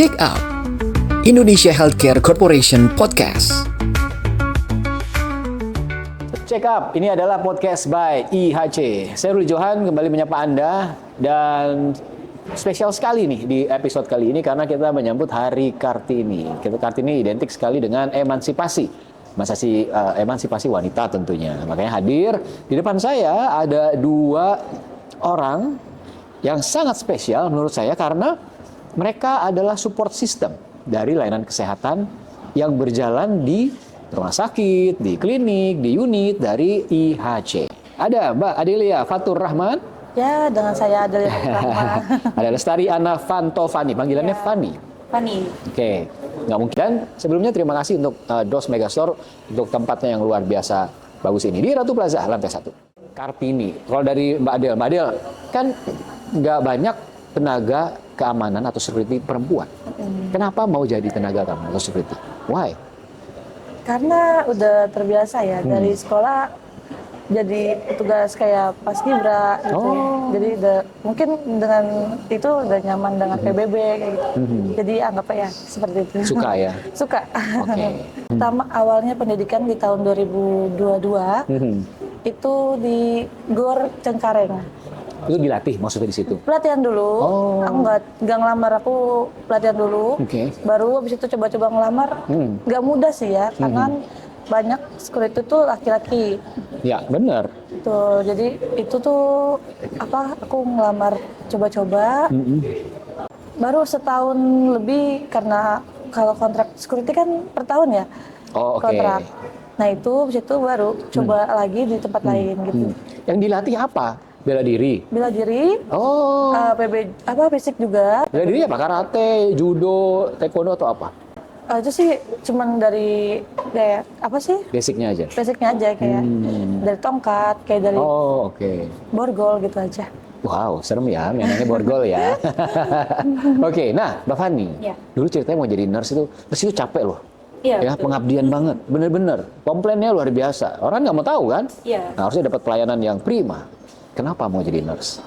Check Out Indonesia Healthcare Corporation Podcast. Check Up, ini adalah podcast by IHC. Saya Ruli Johan kembali menyapa Anda dan spesial sekali nih di episode kali ini karena kita menyambut Hari Kartini. Kartini identik sekali dengan emansipasi wanita tentunya. Makanya hadir di depan saya ada dua orang yang sangat spesial menurut saya karena mereka adalah support system dari layanan kesehatan yang berjalan di rumah sakit, di klinik, di unit dari IHC. Ada Mbak Adelia Fatur Rahman. Ya, dengan saya Adelia Fatur Rahman. Ada Lestari Anna Fantofani, panggilannya Ya. Fani. Fani. Oke, nggak mungkin. Dan sebelumnya terima kasih untuk DOS Megastore untuk tempatnya yang luar biasa bagus ini di Ratu Plaza lantai 1. Kartini. Kalau dari Mbak Adel kan nggak banyak tenaga keamanan atau security perempuan. Kenapa mau jadi tenaga keamanan atau security? Why? Karena udah terbiasa ya dari sekolah jadi petugas kayak paskibra gitu ya. Jadi mungkin dengan itu udah nyaman dengan PBB kayak gitu. Jadi anggap ya seperti itu. Suka ya? Suka. Oke. Pertama awalnya pendidikan di tahun 2022 itu di GOR Cengkareng. Itu dilatih maksudnya di situ? Pelatihan dulu, aku nggak ngelamar, aku pelatihan dulu, baru habis itu coba-coba ngelamar, nggak mudah sih ya, karena banyak security tuh laki-laki. Ya, benar. Tuh, jadi itu tuh aku ngelamar coba-coba, baru setahun lebih karena kalau kontrak security kan per tahun ya, kontrak. Nah itu habis itu baru coba lagi di tempat lain gitu. Yang dilatih apa? Bela diri. Basic juga. Bela diri apa? Karate, judo, taekwondo atau apa? Itu sih cuman dari kayak Basicnya aja. Basicnya aja kayak dari tongkat, kayak dari borgol gitu aja. Wow, serem ya, mainannya borgol ya. Oke, nah Mbak Fani, dulu ceritanya mau jadi nurse itu capek loh. Iya, pengabdian banget, bener-bener. Komplainnya luar biasa. Orang nggak mau tahu kan? Iya. Nah, harusnya dapat pelayanan yang prima. Kenapa mau jadi nurse?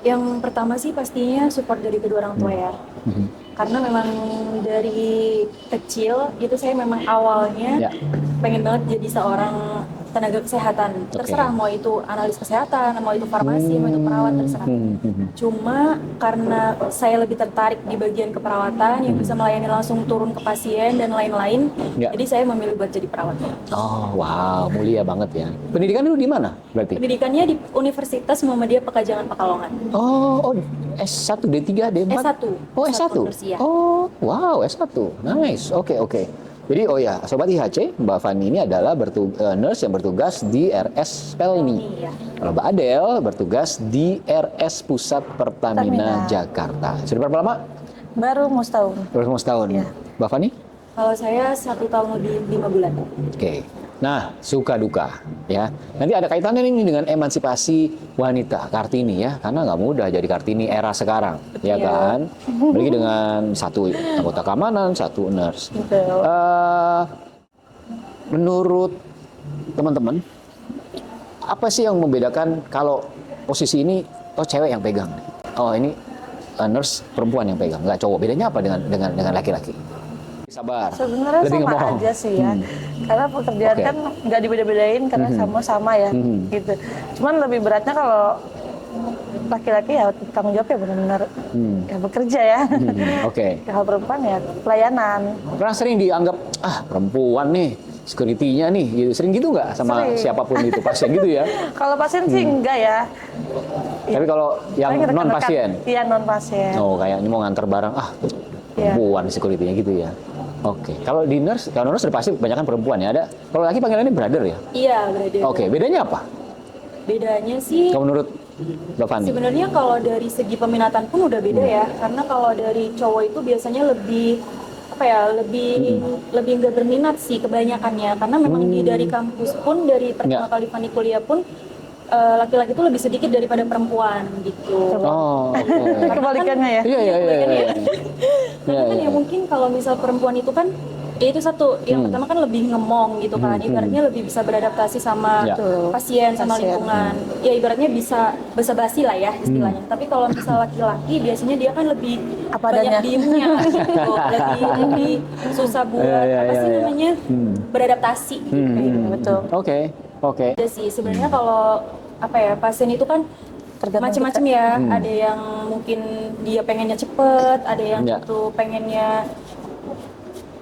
Yang pertama sih pastinya support dari kedua orang tua ya. Karena memang dari kecil itu saya memang awalnya pengen banget jadi seorang tenaga kesehatan. Terserah mau itu analis kesehatan, mau itu farmasi, mau itu perawat, terserah. Cuma karena saya lebih tertarik di bagian keperawatan yang bisa melayani langsung turun ke pasien dan lain-lain, jadi saya memilih buat jadi perawat. Oh, wow, mulia banget ya. Pendidikan dulu di mana berarti? Pendidikannya di Universitas Muhammadiyah Pekajangan Pekalongan. Oh, S1, D3, D4? S1. Oh, S1? Oh, wow, S1. Nice, oke. Jadi, Sobat IHC, Mbak Fani ini adalah nurse yang bertugas di RS Pelni. Kalau Mbak Adel bertugas di RS Pusat Pertamina Jakarta. Sudah berapa lama? Baru mau setahun. Baru mau setahun. Ya. Mbak Fani? Kalau saya 1 tahun lebih 5 bulan. Oke. Nah, suka duka ya. Nanti ada kaitannya ini dengan emansipasi wanita Kartini ya, karena nggak mudah jadi Kartini era sekarang, ya kan? Apalagi dengan satu anggota keamanan, satu nurse. Menurut teman-teman, apa sih yang membedakan kalau posisi ini cewek yang pegang? Oh, ini nurse perempuan yang pegang, nggak cowok. Bedanya apa dengan laki-laki? Sabar. Sebenarnya sama aja sih ya. Karena pekerjaan kan nggak dibeda-bedain karena sama-sama ya gitu. Cuman lebih beratnya kalau laki-laki ya tanggung jawab ya benar-benar ya bekerja ya. Kalau perempuan ya pelayanan. Pernah sering dianggap perempuan nih, security-nya nih, gitu. Sering gitu nggak sama siapapun itu pasien gitu ya? Kalau pasien sih enggak ya. Tapi kalau yang non pasien? Iya non pasien. Oh, kayak ini mau nganter barang, perempuan security-nya gitu ya. Kalau di nurse udah pasti kebanyakan perempuan ya ada. Kalau laki panggilannya brother ya? Iya, brother. Bedanya apa? Bedanya sih kalau menurut Mbak Fani? Sebenarnya kalau dari segi peminatan pun udah beda ya. Karena kalau dari cowok itu biasanya lebih lebih nggak berminat sih kebanyakannya. Karena memang dari kampus pun dari pertama kali Fani kuliah pun laki-laki itu lebih sedikit daripada perempuan gitu. Kebalikannya ya? Iya. Karena kan ya mungkin kalau misal perempuan itu kan Ya itu satu, yang pertama kan lebih ngemong gitu kan, ibaratnya lebih bisa beradaptasi sama Ya. pasien, sama Pasien. lingkungan. Ya ibaratnya bisa basa-basi lah ya istilahnya. Tapi kalau misal laki-laki biasanya dia kan lebih Apa banyak adanya. diemnya gitu, lebih susah buat Ya, apa ya, sih ya. namanya beradaptasi. Kayak gitu. Betul. Oke. Ada sih sebenarnya kalau apa ya pasien itu kan Tergantung macam-macam ya. Ada yang mungkin dia pengennya cepet, ada yang Ya. tuh pengennya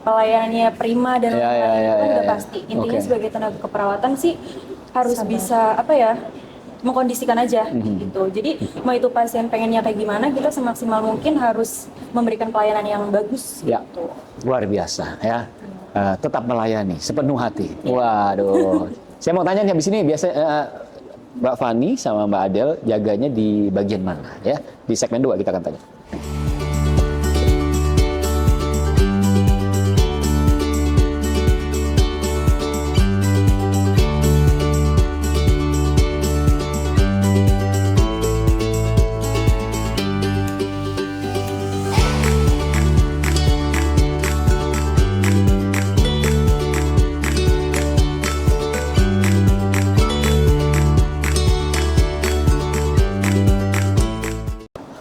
pelayanannya prima dan Ya, lain-lain. ya, ya, Itu kan ya, udah ya. pasti. Intinya Oke. sebagai tenaga keperawatan sih harus bisa apa ya mengkondisikan aja gitu. Jadi mau itu pasien pengennya kayak gimana, kita semaksimal mungkin harus memberikan pelayanan yang bagus Ya, gitu. luar biasa ya. Tetap melayani sepenuh hati. Waduh. Saya mau tanya nih habis ini biasa Mbak Fani sama Mbak Adel jaganya di bagian mana ya? Di segmen 2 kita akan tanya.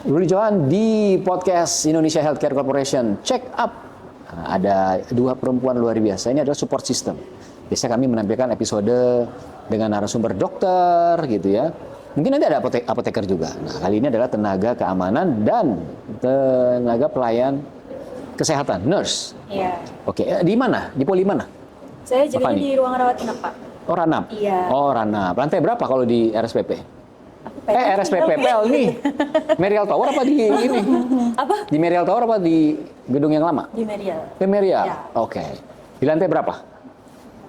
Ruli Johan di podcast Indonesia Healthcare Corporation Check Up. Ada dua perempuan luar biasa. Ini adalah support system. Biasa kami menampilkan episode dengan narasumber dokter gitu ya. Mungkin nanti ada apoteker juga. Nah, kali ini adalah tenaga keamanan dan tenaga pelayan kesehatan, nurse. Iya. Oke, di mana? Di poli mana? Saya Fani? jadinya di ruang rawat inap, Pak. Oh, Ranap. Iya. Oh, Ranap. Lantai berapa kalau di RSPP? RSPP PL nih. Merial Tower apa di ini? Apa? Di Merial Tower apa di gedung yang lama? Di Merial. Di Merial. Ya. Oke. Di lantai berapa?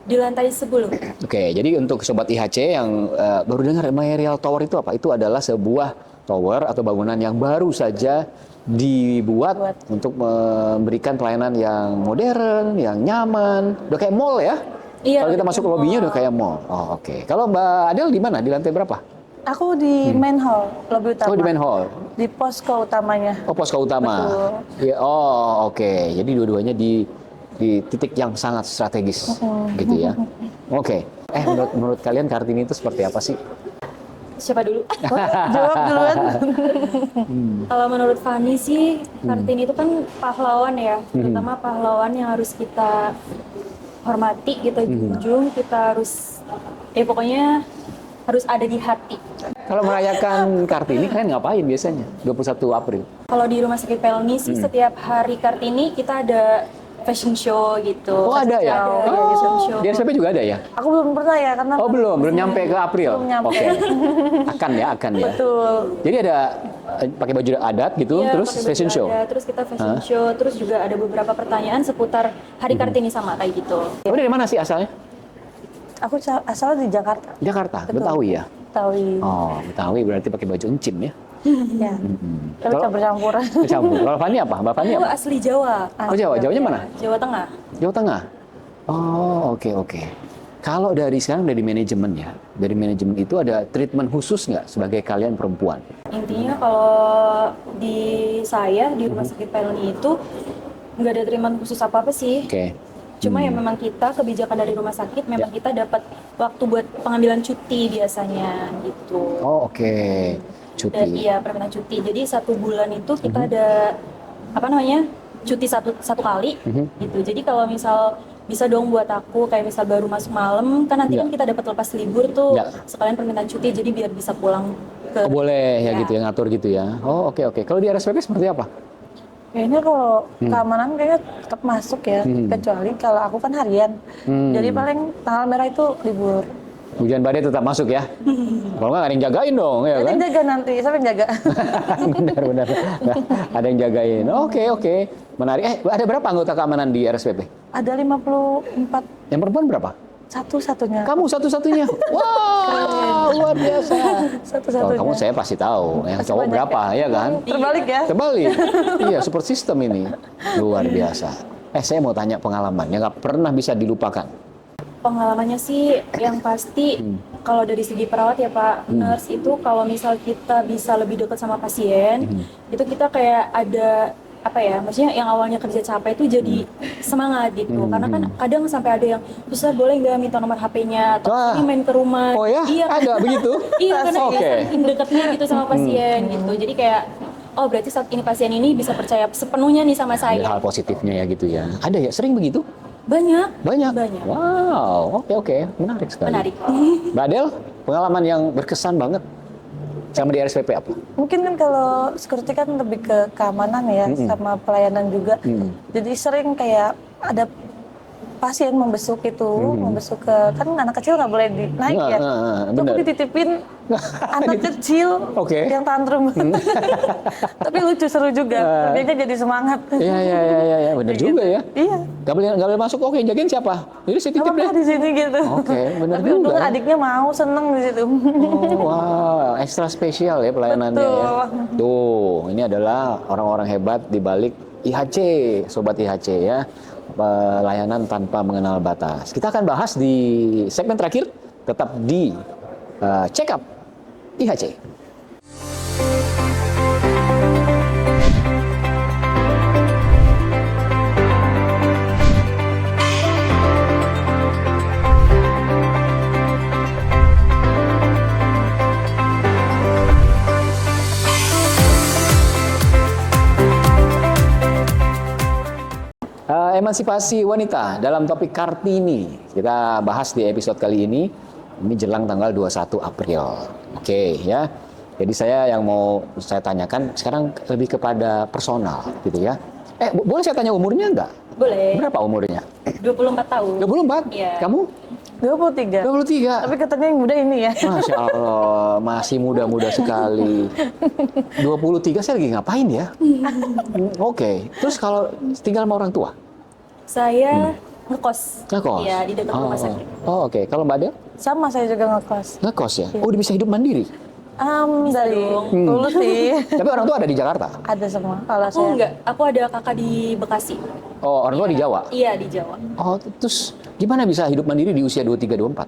Di lantai 10. Oke, jadi untuk sobat IHC yang baru dengar Merial Tower itu apa? Itu adalah sebuah tower atau bangunan yang baru saja dibuat untuk memberikan pelayanan yang modern, yang nyaman. Udah kayak mall ya? Iya, Kalau kita udah masuk ke kayak lobbynya mall. udah kayak mall. Oh, oke. Kalau Mbak Adel di mana? Di lantai berapa? Aku di main hall, lobby utama. Oh, di main hall. Di posko utamanya. Oh, posko utama. Betul. Ya, oh, oke. Jadi dua-duanya di titik yang sangat strategis, gitu ya. Oke. Menurut kalian Kartini itu seperti apa sih? Siapa dulu? Jawab duluan. Kalau menurut Fani sih, Kartini itu kan pahlawan ya, terutama pahlawan yang harus kita hormati, kita junjung, kita harus, pokoknya harus ada di hati. Kalau merayakan Kartini kalian ngapain biasanya? 21 April. Kalau di Rumah Sakit Pelni sih setiap hari Kartini kita ada fashion show gitu. Oh, ada ya? Ada fashion show. Di RSPP juga ada ya? Aku belum pernah ya karena Oh, belum nyampe ke April. Belum nyampe. Oke. Akan ya. betul. Jadi ada pakai baju adat gitu, Iya, terus pakai baju fashion show. ada, terus kita fashion show, terus juga ada beberapa pertanyaan seputar Hari Kartini sama kayak gitu. Oh, dari mana sih asalnya? Aku asal di Jakarta. Jakarta, Betul. Betawi ya? Betawi. Oh, Betawi berarti pakai baju encim ya? Ya. Tapi Kalau- campur-campur. Campur. Kalau Fani apa? Mbak Fani Aku apa? asli Jawa. Oh, Jawa. Jawanya mana? Jawa Tengah. Jawa Tengah. Oh, oke. Kalau dari sekarang dari manajemen ya, dari manajemen itu ada treatment khusus nggak sebagai kalian perempuan? Intinya kalau di saya di Rumah Sakit Pelni itu nggak ada treatment khusus apa-apa sih. Oke. Cuma ya memang kita kebijakan dari rumah sakit memang kita dapat waktu buat pengambilan cuti biasanya gitu. Oh, oke. Dan Cuti. iya permintaan cuti. Jadi 1 bulan itu kita ada apa namanya cuti satu kali gitu. Jadi kalau misal bisa dong buat aku kayak misal baru masuk malam kan nanti Ya. kan kita dapat lepas libur tuh Ya. sekalian permintaan cuti jadi biar bisa pulang ke. Oh, boleh ya Ya. gitu ya, ngatur gitu ya. Oh, oke. Kalau di RSPP seperti apa? Kayaknya kalau keamanan kayaknya tetap masuk ya, kecuali kalau aku kan harian. Jadi paling tanggal merah itu libur. Hujan badai tetap masuk ya? Kalau nggak ada yang jagain dong, ya Ada kan? yang jaga nanti, siapa yang jaga? Benar. Ada yang jagain. Oke. Menarik. Ada berapa anggota keamanan di RSPP? Ada 54, Yang perempuan berapa? satu-satunya. Kamu satu-satunya. Wow, luar biasa. Kalau Satu-satunya. kamu saya pasti tahu. Yang cowok banyak berapa, ya kan? Terbalik ya? Terbalik. Iya, support system ini. Luar biasa. Saya mau tanya pengalaman yang nggak pernah bisa dilupakan. Pengalamannya sih yang pasti kalau dari segi perawat ya Pak, nurse itu kalau misal kita bisa lebih dekat sama pasien, itu kita kayak ada apa ya, maksudnya yang awalnya kerja capek itu jadi semangat gitu. Karena kan kadang sampai ada yang, Suster boleh nggak minta nomor HP-nya atau Wah. ini main ke rumah. Oh ya? Iya, Ada begitu? iya karena Oke. kita saking deketnya gitu sama pasien gitu. Jadi kayak oh berarti saat ini pasien ini bisa percaya sepenuhnya nih sama Ada saya. hal positifnya ya gitu ya. Ada ya? Sering begitu? Banyak. Banyak? Banyak. Wow, oke. Menarik sekali. Menarik. Mbak Adel, pengalaman yang berkesan banget sama di RSPP apa? Mungkin kan kalau security kan lebih ke keamanan ya, sama pelayanan juga. Jadi sering kayak ada pasien membesuk itu, membesuk ke, kan anak kecil nggak boleh naik ya. Itu aku bener. dititipin anak kecil Oke. yang tantrum. Tapi lucu, seru juga. Kerjanya jadi semangat. Iya, bener juga ya. Iya. Gak boleh masuk, oke, jagain siapa? Jadi saya titip deh. Apa di sini gitu. Oke, bener Tapi juga. untung adiknya mau, seneng di situ. Oh, wow, ekstra spesial ya pelayanannya ya. Betul. Tuh, ini adalah orang-orang hebat di balik IHC, Sobat IHC ya. Pelayanan tanpa mengenal batas. Kita akan bahas di segmen terakhir, tetap di Check Up IHC. Emansipasi wanita dalam topik Kartini. Kita bahas di episode kali ini. Ini jelang tanggal 21 April. Oke ya. Jadi saya yang mau saya tanyakan sekarang lebih kepada personal gitu ya. Boleh saya tanya umurnya nggak? Boleh. Berapa umurnya? 24 tahun. 24? Iya. Kamu? 23. 23. Tapi katanya yang muda ini ya. Masya Allah, masih muda-muda sekali. 23 saya lagi ngapain ya? Oke. Terus kalau tinggal sama orang tua? Saya ngekos. Ngekos? Iya, di dekat rumah sakit. Oh, oke. Kalau Mbak Adel? Sama, saya juga ngekos. Ngekos ya? Oh, udah bisa hidup mandiri? Dari dulu sih. Tapi orang tua ada di Jakarta? Ada semua kalau Oh saya. enggak, aku ada kakak di Bekasi. Oh, orang tua di Jawa? Iya, di Jawa. Oh, terus gimana bisa hidup mandiri di usia 23-24?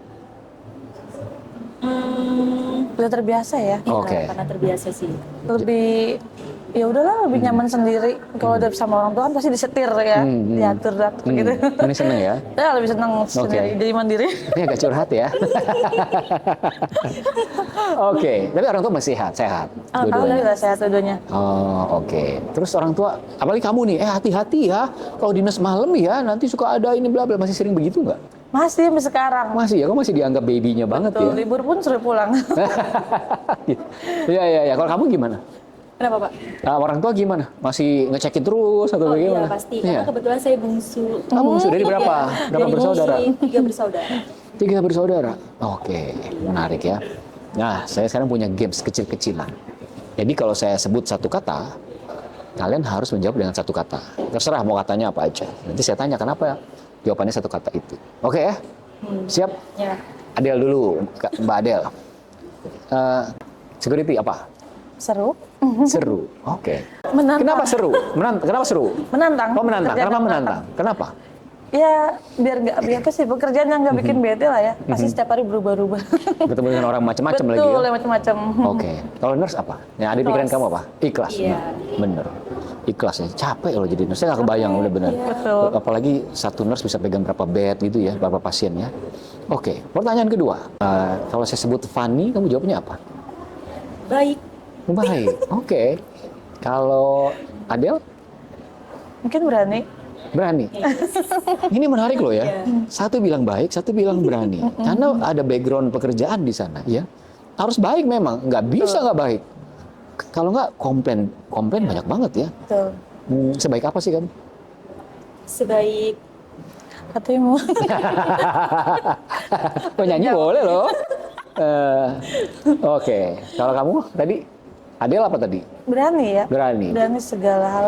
Udah terbiasa ya. Iya, Oke. karena terbiasa sih. Lebih ya udahlah, lebih nyaman sendiri. Kalau udah sama orang tua kan pasti disetir ya, diatur gitu. Ini seneng ya? Ya lebih senang sendiri, jadi mandiri. Ini agak curhat ya. Oke, tapi orang tua masih sehat dua-duanya. Alhamdulillah sehat dua-duanya. Oh, oke. Terus orang tua, apalagi kamu nih, hati-hati ya. Kalau dinas malam ya, nanti suka ada ini bla bla. Masih sering begitu nggak? Masih sampai sekarang. Masih ya, kamu masih dianggap babynya banget Tuh, ya. libur pun suruh pulang. Iya. Kalau kamu gimana? Kenapa, Pak? Orang tua gimana? Masih ngecekin terus atau Oh bagaimana? iya, pasti. Iya. Karena kebetulan saya bungsu. Bungsu dari berapa? Iya, Berapa dari bersaudara? 3 bersaudara. 3 bersaudara. Oke, menarik ya. Nah, saya sekarang punya games kecil-kecilan. Jadi kalau saya sebut satu kata, kalian harus menjawab dengan satu kata. Terserah mau katanya apa aja. Nanti saya tanya kenapa jawabannya satu kata itu. Oke ya? Siap? Ya. Adel dulu, Mbak Adel. Security apa? Seru, Seru. Oke. menantang. Kenapa seru? Kenapa seru? Menantang. Oh, menantang. Pekerjaan Kenapa yang menantang? Kenapa? Ya biar nggak apa sih, pekerjaan yang nggak bikin bete lah ya. Pasti setiap hari berubah-ubah. Ketemu dengan orang macam-macam lagi Betul, ya? macam-macam. Oke. Kalau nurse apa? Yang ada di pikiran Ikhlas. kamu apa? Ikhlas. Iya. Bener. Ikhlas ya. Capek loh jadi nurse. Saya nggak kebayang udah bener. Betul. Apalagi satu nurse bisa pegang berapa bed gitu ya, berapa pasien ya. Oke. Pertanyaan kedua. Kalau saya sebut funny, kamu jawabnya apa? Baik. Baik. Oke. Kalau Adel? Mungkin berani. Berani. Ini menarik loh ya. Satu bilang baik, satu bilang berani. Karena ada background pekerjaan di sana, ya. Harus baik memang, nggak bisa nggak baik. Kalau nggak komplain banyak banget ya. Betul. Sebaik apa sih kan? Sebaik Hatimu. Penyanyi boleh loh. Oke. Kalau kamu tadi Adel apa tadi? Berani ya. Berani. Berani segala hal.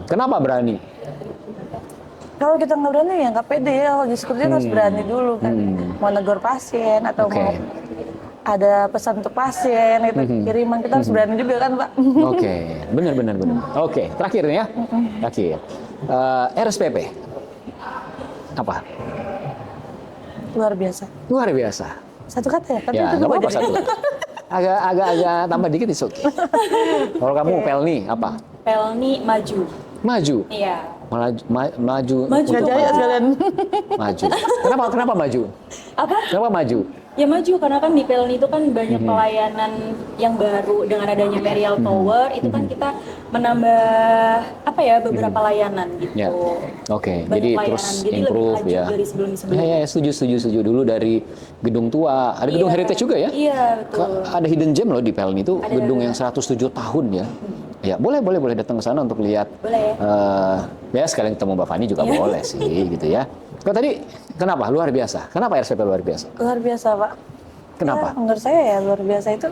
Kenapa berani? Kalau kita nggak berani ya nggak pede ya. Kalau di security harus berani dulu kan. Mau negor pasien atau Oke. mau ada pesan untuk pasien itu kiriman, kita harus berani juga kan Pak. Oke, benar. Oke, terakhir nih ya. Terakhir. RSPP. Apa? Luar biasa. Luar biasa. Satu kata ya? Tapi Ya, itu nggak dua apa-apa jadi. satu. Agak tambah dikit is okay. Kalau kamu Pelni apa? Pelni maju. Maju. Iya. Maju. Maju. Nggak jaya sekalian. Maju. Kenapa maju? Apa? Kenapa maju? Ya maju karena kan di Pelni itu kan banyak pelayanan yang baru dengan adanya Merial Tower itu kan kita menambah apa ya beberapa layanan gitu. Ya. Oke, Banyak jadi layanan. terus Jadi improve lebih maju ya. dari sebelum-sebelumnya. Ya, setuju dulu dari gedung tua. Ada gedung Iya. heritage juga ya? Iya, betul. Ada hidden gem loh di Pelni itu, Ada. gedung yang 107 tahun ya. Ya, boleh datang ke sana untuk lihat. Boleh. Ya sekalian ketemu Mbak Fani juga Iya. boleh sih gitu ya. Kalau tadi kenapa luar biasa? Kenapa RSPP luar biasa? Luar biasa, Pak. Kenapa? Ya, menurut saya ya luar biasa itu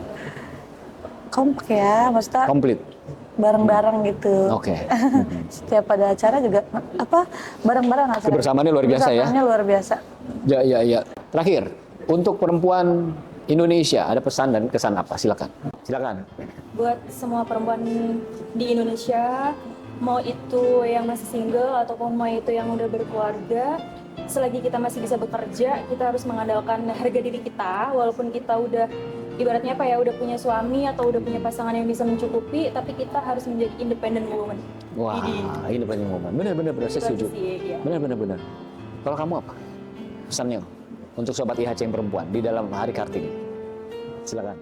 kompak ya, maksudnya Komplit. bareng-bareng gitu. Oke. Setiap ada acara juga bareng-bareng acara. Kebersamaannya luar biasa ya? Kebersamaannya luar biasa. Ya. Terakhir, untuk perempuan Indonesia ada pesan dan kesan apa? Silakan. Buat semua perempuan di Indonesia, mau itu yang masih single ataupun mau itu yang udah berkeluarga, selagi kita masih bisa bekerja, kita harus mengandalkan harga diri kita, walaupun kita udah ibaratnya apa ya, udah punya suami atau udah punya pasangan yang bisa mencukupi, tapi kita harus menjadi independent woman. Wah, ini banyak momen. Benar, saya setuju. Iya. Benar. Kalau kamu apa pesannya untuk sobat IHC yang perempuan di dalam Hari Kartini? Silakan.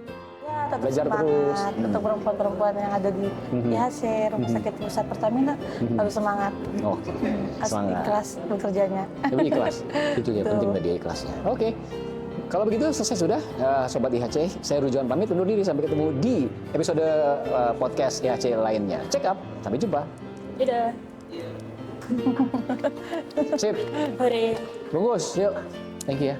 Ya, tetap Belajar semangat. terus. Untuk perempuan-perempuan yang ada di IHC, Rumah Sakit Pusat Pertamina, harus semangat. Oke, Harus semangat. ikhlas bekerjanya. Lebih ikhlas. Itu ya Betul. penting tadi ikhlasnya. Oke. Kalau begitu selesai sudah sobat IHC. Saya Rujuan pamit undur diri sampai ketemu di episode podcast IHC lainnya. Check up. Sampai jumpa. Dadah. Sip. Hore. Bungkus. Yuk. Thank you ya.